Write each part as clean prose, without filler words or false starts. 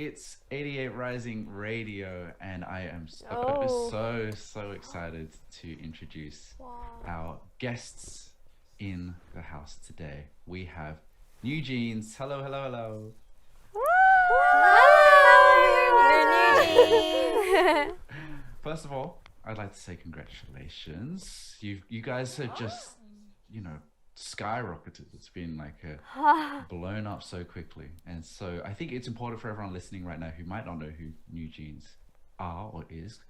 It's 88 Rising Radio, and I am so excited to introduce our guests in the house today. We have New Jeans. Hello, hello, hello. Hello, First of all, I'd like to say congratulations. You guys have just, skyrocketed. It's been like blown up so quickly. And so I think it's important for everyone listening right now who might not know who New Jeans are or is.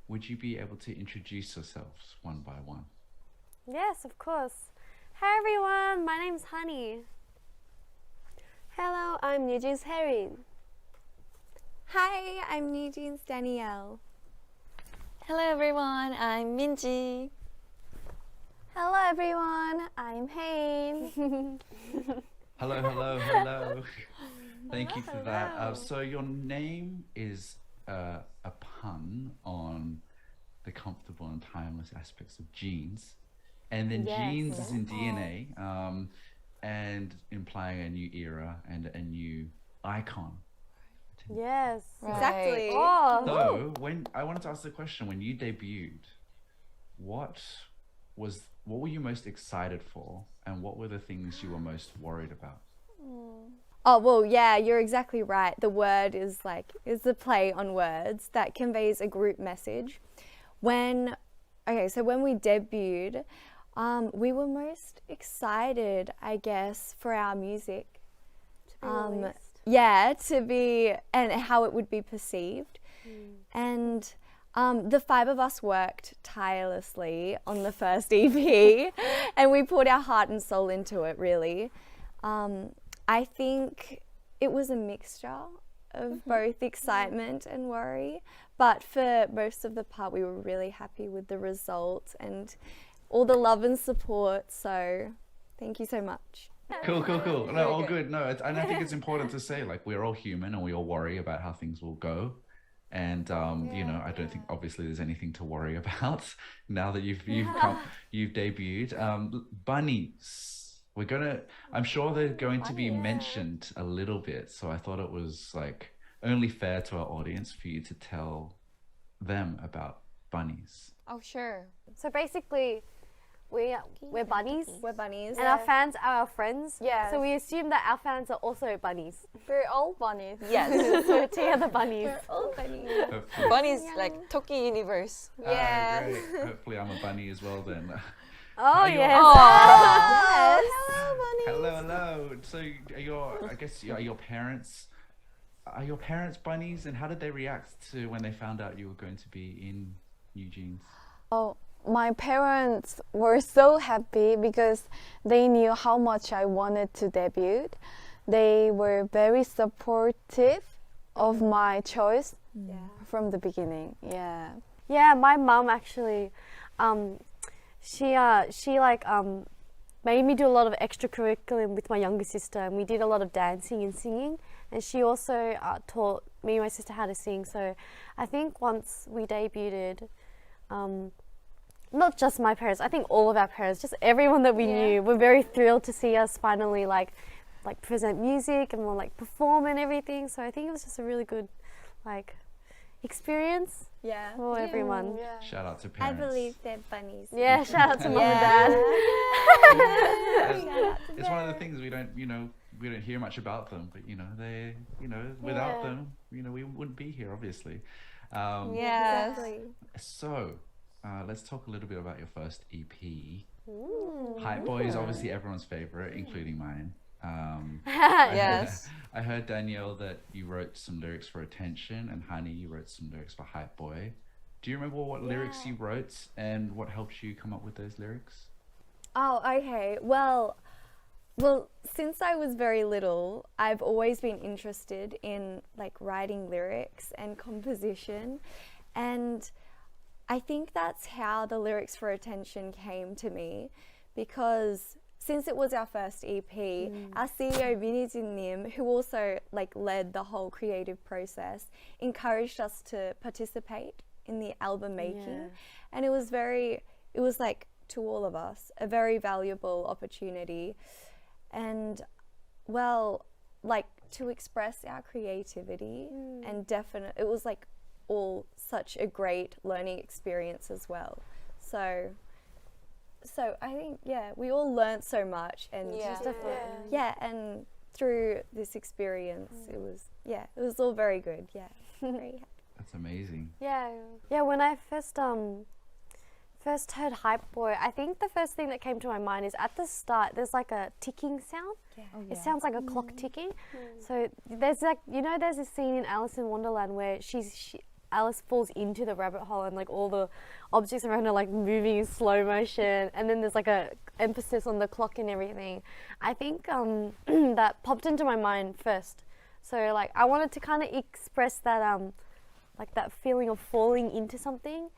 Would you be able to introduce yourselves one by one? Yes, of course. Hi everyone, my name's Honey. Hello, I'm New Jeans Herin. Hi, I'm New Jeans Danielle. Hello everyone, I'm Minji. Hello everyone, I'm Hein. Hello, hello, hello. Thank you for that. So your name is a pun on the comfortable and timeless aspects of jeans. And then jeans is in DNA, and implying a new era and a new icon. Yes, Exactly. Oh, So when I wanted to ask the question, when you debuted, what were you most excited for, and what were the things you were most worried about? Oh, well, yeah, you're exactly right. The word is the play on words that conveys a group message. When we debuted, we were most excited, I guess, for our music. To be and how it would be perceived. And the five of us worked tirelessly on the first EP and we put our heart and soul into it, really. I think it was a mixture of both excitement and worry, but for most of the part we were really happy with the results and all the love and support, so thank you so much. Cool. No, all good. No, and I think it's important to say, like, we're all human and we all worry about how things will go. And I don't think obviously there's anything to worry about now that you've debuted. Bunnies. I'm sure they're going to be mentioned a little bit. So I thought it was like only fair to our audience for you to tell them about bunnies. Oh, sure. so basically, we're bunnies. We're bunnies. And our fans are our friends. Yes. So we assume that our fans are also bunnies. We're all bunnies. Yes. So together bunnies. We're all bunnies. Hopefully. Bunnies like Toki universe. Great. Hopefully I'm a bunny as well then. Oh, yes. Yes. Hello. So are your parents bunnies, and how did they react to when they found out you were going to be in New Jeans? Oh, my parents were so happy because they knew how much I wanted to debut. They were very supportive of my choice from the beginning. Yeah, my mum actually, she made me do a lot of extracurricular with my younger sister, and we did a lot of dancing and singing, and she also taught me and my sister how to sing. So I think once we debuted, not just my parents, I think all of our parents, just everyone that we knew, were very thrilled to see us finally like present music and like perform and everything. So I think it was just a really good experience for everyone. Shout out to I parents. believe they're bunnies. Yeah, shout out to mum and dad. It's one of the things we don't hear much about them, but they without them, we wouldn't be here, obviously. Exactly. So let's talk a little bit about your first EP. Hype Boy is obviously everyone's favorite, including mine. Yes. I heard, Danielle, that you wrote some lyrics for Attention, and Honey, you wrote some lyrics for Hype Boy. Do you remember what lyrics you wrote and what helped you come up with those lyrics? Oh, okay. Well, since I was very little, I've always been interested in writing lyrics and composition, and I think that's how the lyrics for Attention came to me, because since it was our first EP, our CEO Vinizin, who also led the whole creative process, encouraged us to participate in the album making, and it was to all of us a very valuable opportunity. And to express our creativity, and it was like all such a great learning experience as well. So I think we all learned so much, and and through this experience it was all very good. Very happy. That's amazing. Yeah. When I first heard Hype Boy, I think the first thing that came to my mind is at the start there's like a ticking sound. It sounds like a clock ticking. So there's like, there's this scene in Alice in Wonderland where Alice falls into the rabbit hole and like all the objects around her like moving in slow motion, and then there's like a emphasis on the clock and everything. I think that popped into my mind first. So like I wanted to kind of express that like that feeling of falling into something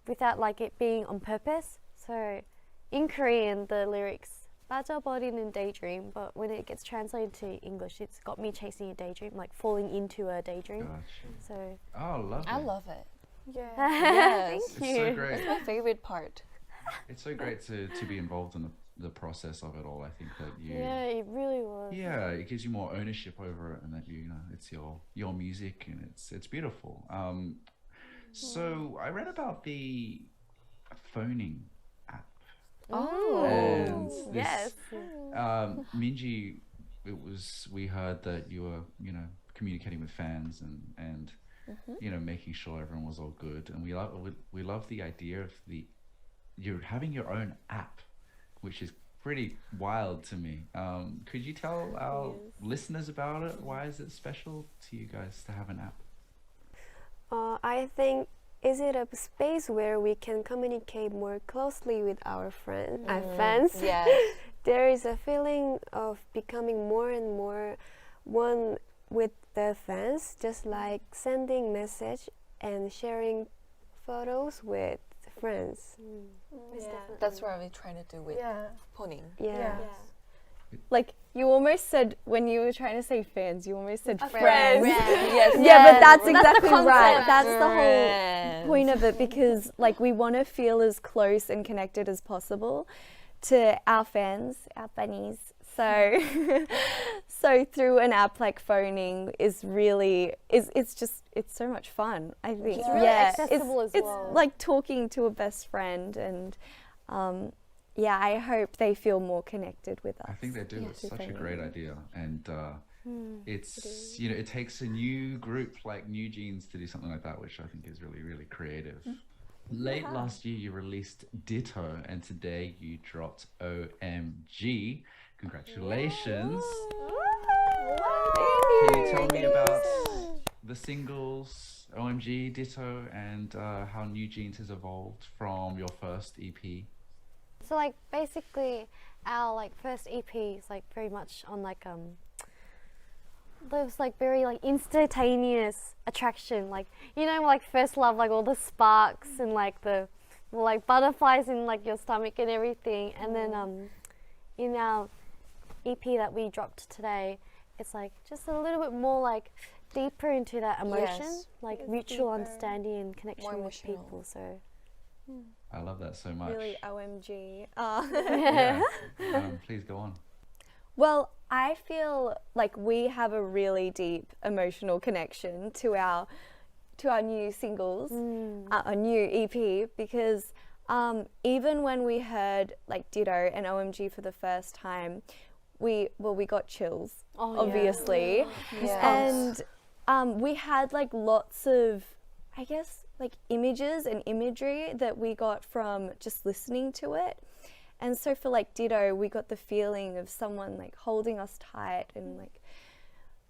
without like it being on purpose. So in Korean the lyrics 빠져버리는 daydream, but when it gets translated to English it's got me chasing a daydream, like falling into a daydream. Gotcha. So I love it. Yeah. Yes. It's so great. It's my favorite part. It's so great to be involved in the process of it all. I think that it really was. Yeah, it gives you more ownership over it, and that it's your music, and it's beautiful. So I read about the phoning app. Oh. And this, Yes. Minji, we heard that you were communicating with fans and making sure everyone was all good, and we love the idea of you're having your own app, which is pretty wild to me. Could you tell our listeners about it? Why is it special to you guys to have an app? I think is it a space where we can communicate more closely with our fans. Yes. There is a feeling of becoming more and more one with the fans, just like sending message and sharing photos with friends. That's what we're trying to do with phoning. Yeah. Like you almost said, when you were trying to say fans, you almost said friends. Yes. Yeah, but that's the exactly right. concept. That's the whole Friends. point of it, because like we want to feel as close and connected as possible to our fans, our bunnies. So through an app like phoning is really it's so much fun, I think. It's really accessible as well. It's like talking to a best friend, and I hope they feel more connected with us. I think they do. It's such a great idea, and it's it takes a new group like New Jeans to do something like that, which I think is really, really creative. Late last year you released Ditto, and today you dropped OMG. Congratulations. Can you tell me about the singles OMG, Ditto, and how New Jeans has evolved from your first EP? So like basically our like first EP is like very much on like there's like very like instantaneous attraction, like like first love, like all the sparks and like the like butterflies in like your stomach and everything, and then in our EP that we dropped today, it's like just a little bit more like deeper into that emotion, like It's mutual deeper. understanding and connection More with emotional. people. So I love that so much. Really OMG. Yeah. Please go on. Well, I feel like we have a really deep emotional connection to our new singles, our new EP, because even when we heard like Ditto and OMG for the first time, we got chills, obviously. Yes. And we had like lots of, I guess, like images and imagery that we got from just listening to it. And so for like Ditto, we got the feeling of someone like holding us tight and like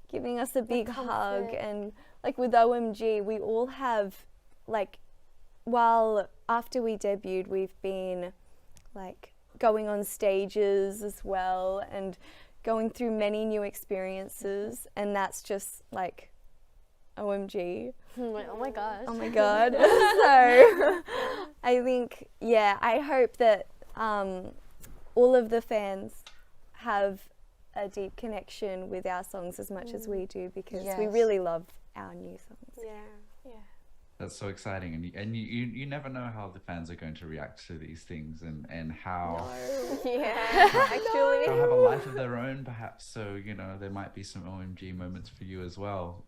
giving us a big hug. And like with OMG, we all have like, while after we debuted, we've been like going on stages as well and going through many new experiences, and that's just like OMG. oh my gosh. Oh my god. So I think, I hope that all of the fans have a deep connection with our songs as much as we do, because we Yes. really love our new songs. That's so exciting, and you never know how the fans are going to react to these things, and how Actually. they'll have a life of their own, perhaps. So there might be some OMG moments for you as well.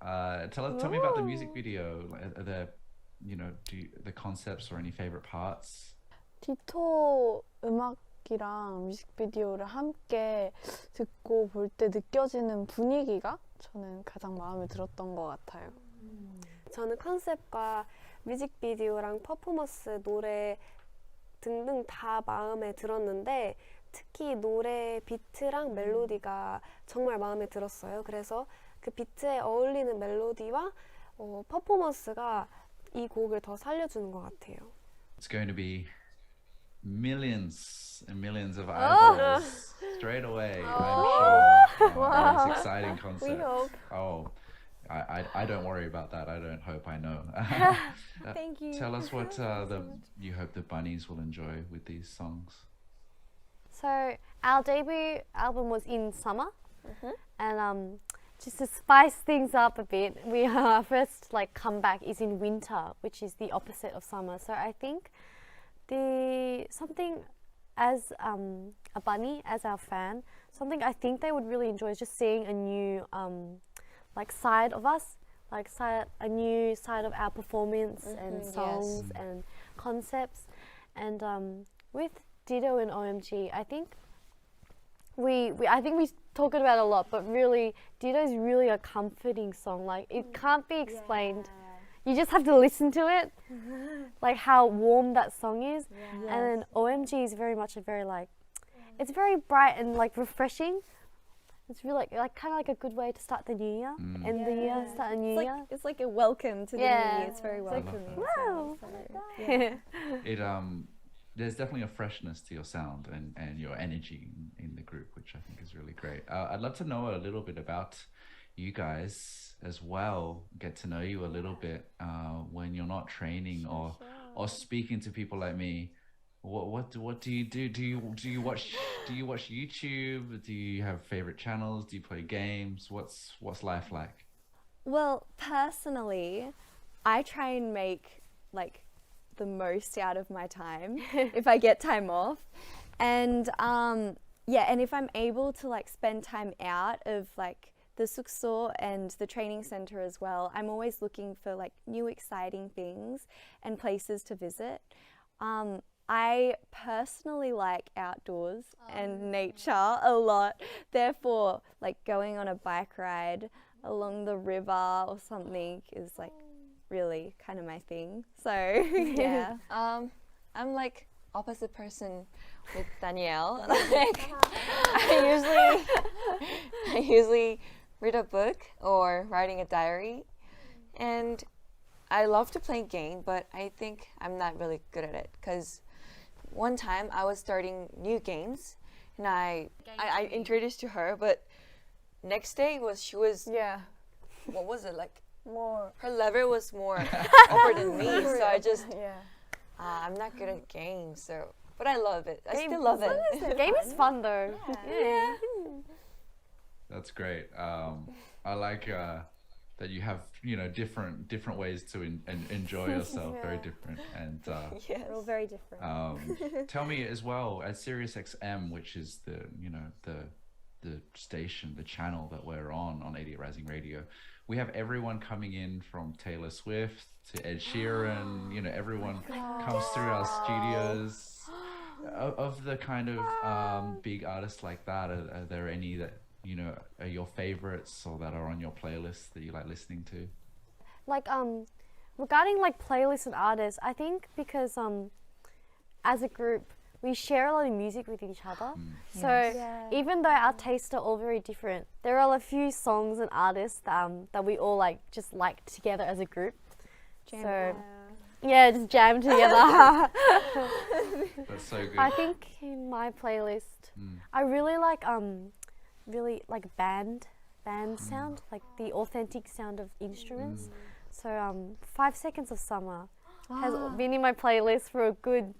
Tell me about the music video. Are there, the concepts or any favorite parts? 디토 음악이랑 뮤직비디오를 함께 듣고 볼 때 느껴지는 분위기가 저는 가장 마음에 들었던 것 같아요. 저는 컨셉과 뮤직비디오랑 퍼포먼스, 노래 등등 다 마음에 들었는데 특히 노래 비트랑 멜로디가 정말 마음에 들었어요. 그래서 그 비트에 어울리는 멜로디와 퍼포먼스가 이 곡을 더 살려주는 것 같아요. It's going to be millions and millions of eyeballs straight away, I'm sure. Wow. It's exciting concept. We hope. Oh, I don't worry about that. I don't hope, I know. Thank you. Tell us what you hope the bunnies will enjoy with these songs. So our debut album was in summer, and just to spice things up a bit, our first comeback is in winter, which is the opposite of summer. So I think something as a bunny, as our fan, something I think they would really enjoy is just seeing a new side of us, a new side of our performance and songs and concepts. And with Ditto and OMG, I think we talk about it a lot, but really Ditto is really a comforting song. It can't be explained. You just have to listen to it, how warm that song is. And then OMG is very much it's very bright and refreshing. It's really kind of a good way to start the new year, end the year, start a new year. It's like a welcome to the new year. It's very welcoming. Wow. There's definitely a freshness to your sound and your energy in the group, which I think is really great. I'd love to know a little bit about you guys as well, get to know you a little bit when you're not training or speaking to people like me. What do you do? Do you watch YouTube? Do you have favorite channels? Do you play games? What's life like? Well, personally, I try and make the most out of my time if I get time off, and and if I'm able to spend time out of the 숙소 and the training center as well, I'm always looking for new exciting things and places to visit. I personally like outdoors and nature a lot. Therefore, going on a bike ride along the river or something is really kind of my thing. So yeah. I'm opposite person with Danielle. I usually read a book or writing a diary, and I love to play game, but I think I'm not really good at it because one time I was starting new games and I introduced to her, but next day she was what was it more, her level was more upper than me, so I just I'm not good at games, so but I love it. I still love it. The game is fun though. Yeah. That's great. I like that you have different ways to enjoy yourself. Very different, and we're all very different. tell me as well, at SiriusXm, which is the station, the channel that we're on 88 Rising Radio, we have everyone coming in from Taylor Swift to Ed Sheeran. Everyone comes through our studios. Of the kind of big artists like that, are there any that are your favorites or that are on your playlist that you like listening to? Regarding playlists and artists, I think because as a group we share a lot of music with each other. So even though our tastes are all very different, there are a few songs and artists that we all just like together as a group. Just jam together. That's so good. I think in my playlist, I really like band sound, the authentic sound of instruments. So 5 Seconds of Summer has been in my playlist for a good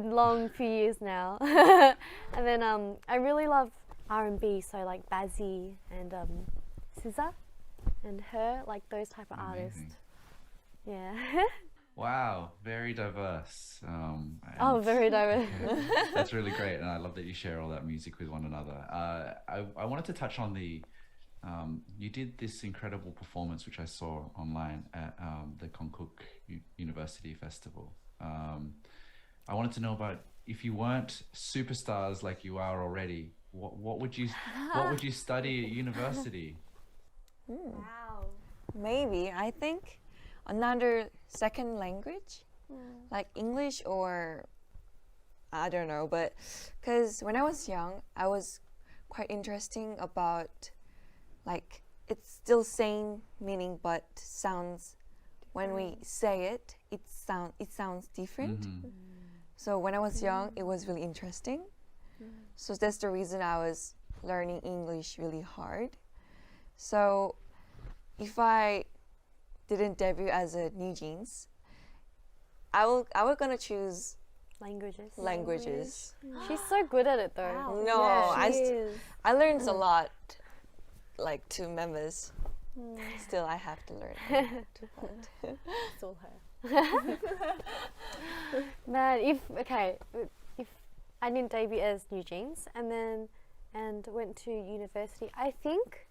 long few years now. And then I really love R&B, so Bazzi and SZA and her, those type of artists. Yeah. Wow, very diverse. Oh, and- very diverse. Yeah, that's really great, and I love that you share all that music with one another. I wanted to touch on you did this incredible performance which I saw online at the Konkuk University Festival. I wanted to know about, if you weren't superstars like you are already, what would you study at university? Wow. Maybe I think another second language, like English, or I don't know, but because when I was young, I was quite interesting about, like, it's still same meaning but sounds, when we say it, it sounds different. Mhm. So when I was young, it was really interesting. So that's the reason I was learning English really hard. So if I didn't debut as a New Jeans, I was gonna choose languages. She's so good at it though. No, Yeah, I learned a lot, like 2 members. Still, I have to learn. it's all her. Man, if I didn't debut as New Jeans and went to university, I think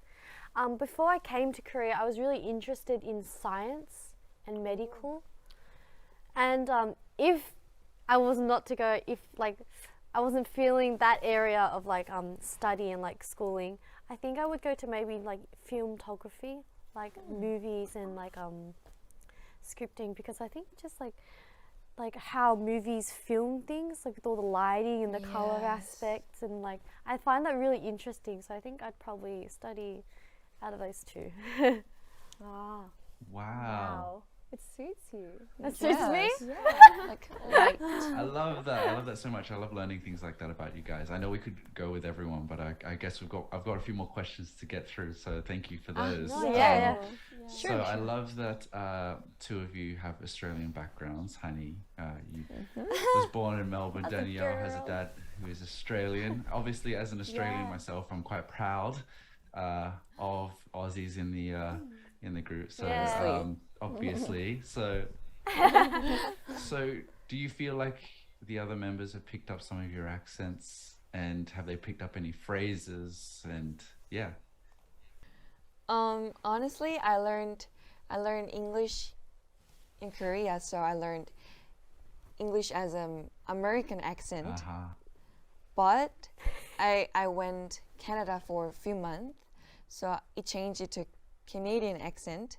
before I came to Korea, I was really interested in science and medical. And if I was not to go, if like I wasn't feeling that area of like study and like schooling, I think I would go to maybe like filmography, like movies and like scripting, because I think just like how movies film things, like with all the lighting and the color aspects, and like I find that really interesting. So I think I'd probably study out of those two. Ah, Wow. it suits you. That suits me. Like light. I love that. I love that so much. I love learning things like that about you guys. I know we could go with everyone, but I guess I've got a few more questions to get through. So thank you for those. Yeah. So I love that 2 of you have Australian backgrounds. Honey, you was born in Melbourne. Danielle has a dad who is Australian. Obviously, as an Australian myself, I'm quite proud of Aussies in the group. So obviously, so do you feel like the other members have picked up some of your accents, and have they picked up any phrases? And yeah. Honestly, I learned English in Korea, so I learned English as an American accent. But I went Canada for a few months, so it changed it to Canadian accent.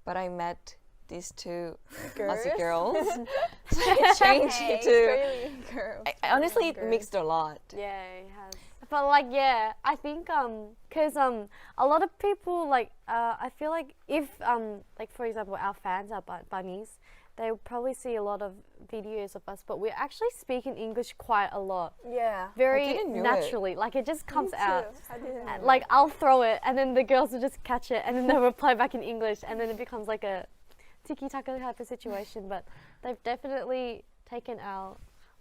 But I met these 2 Aussie girls, so it changed it to. Girl. I honestly, it mixed a lot. Yeah, it has. But like, yeah, I think cause a lot of people like I feel like if like for example our fans are bunnies, they will probably see a lot of videos of us, but we're actually speaking English quite a lot. Yeah. Very didn't know naturally. Like it just comes out. I didn't know. Like I'll throw it and then the girls will just catch it and then they'll reply back in English, and then it becomes like a tiki-taka type of situation. But they've definitely taken our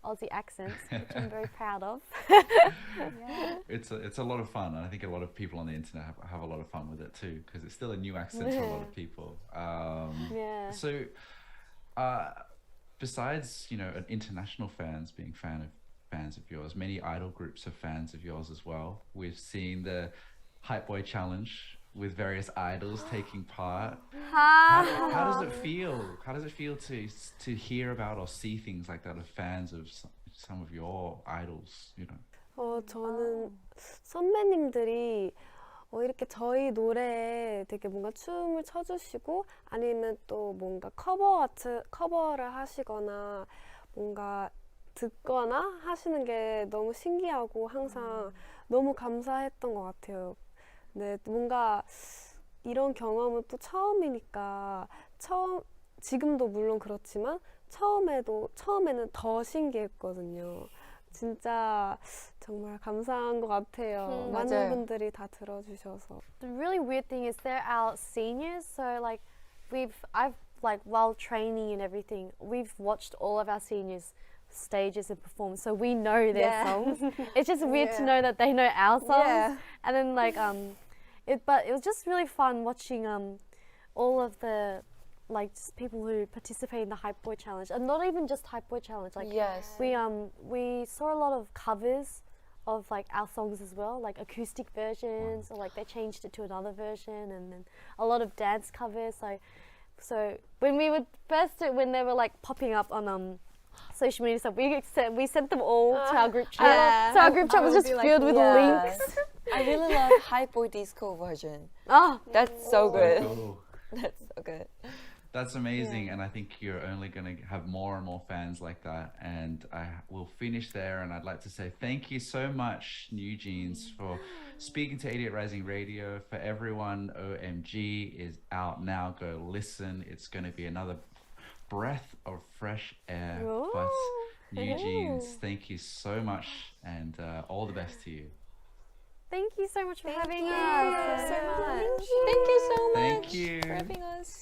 Aussie accents, which I'm very proud of. It's a lot of fun, and I think a lot of people on the internet have a lot of fun with it too, because it's still a new accent for a lot of people. Yeah. So besides an international fans being fans of yours, many idol groups are fans of yours as well. We've seen the Hype Boy Challenge with various idols taking part. How does it feel? How does it feel to hear about or see things like that of fans of some of your idols? 저는 선배님들이 이렇게 저희 노래에 되게 뭔가 춤을 춰주시고, 아니면 또 뭔가 커버를 하시거나 뭔가 듣거나 하시는 게 너무 신기하고 항상 너무 감사했던 것 같아요. 네, 뭔가 이런 경험은 또 처음이니까 지금도 물론 그렇지만 처음에는 더 신기했거든요. 진짜 정말 감사한 것 같아요. 많은 분들이 다 들어주셔서. The really weird thing is they're our seniors, so like I've like while training and everything, we've watched all of our seniors stages and perform, so we know their songs. It's just weird to know that they know our songs, and then like but it was just really fun watching all of the like just people who participate in the Hype Boy Challenge, and not even just Hype Boy Challenge. Like Yes. we saw a lot of covers of like our songs as well, like acoustic versions, or like they changed it to another version, and then a lot of dance covers. So when we would when they were like popping up on social media stuff, we sent them all to our group chat. Yeah. So our group chat was just filled with links. I really love Hype Boy Disco version. Oh, That's so good. Cool. That's so good. That's amazing, and I think you're only going to have more and more fans like that. And I will finish there, and I'd like to say thank you so much, New Jeans, for speaking to 88 Rising Radio. For everyone, OMG is out now. Go listen. It's going to be another breath of fresh air. But New Jeans, thank you so much, and all the best to you. thank you so much for having you us. so much. Thank you so much Thank you. for having us.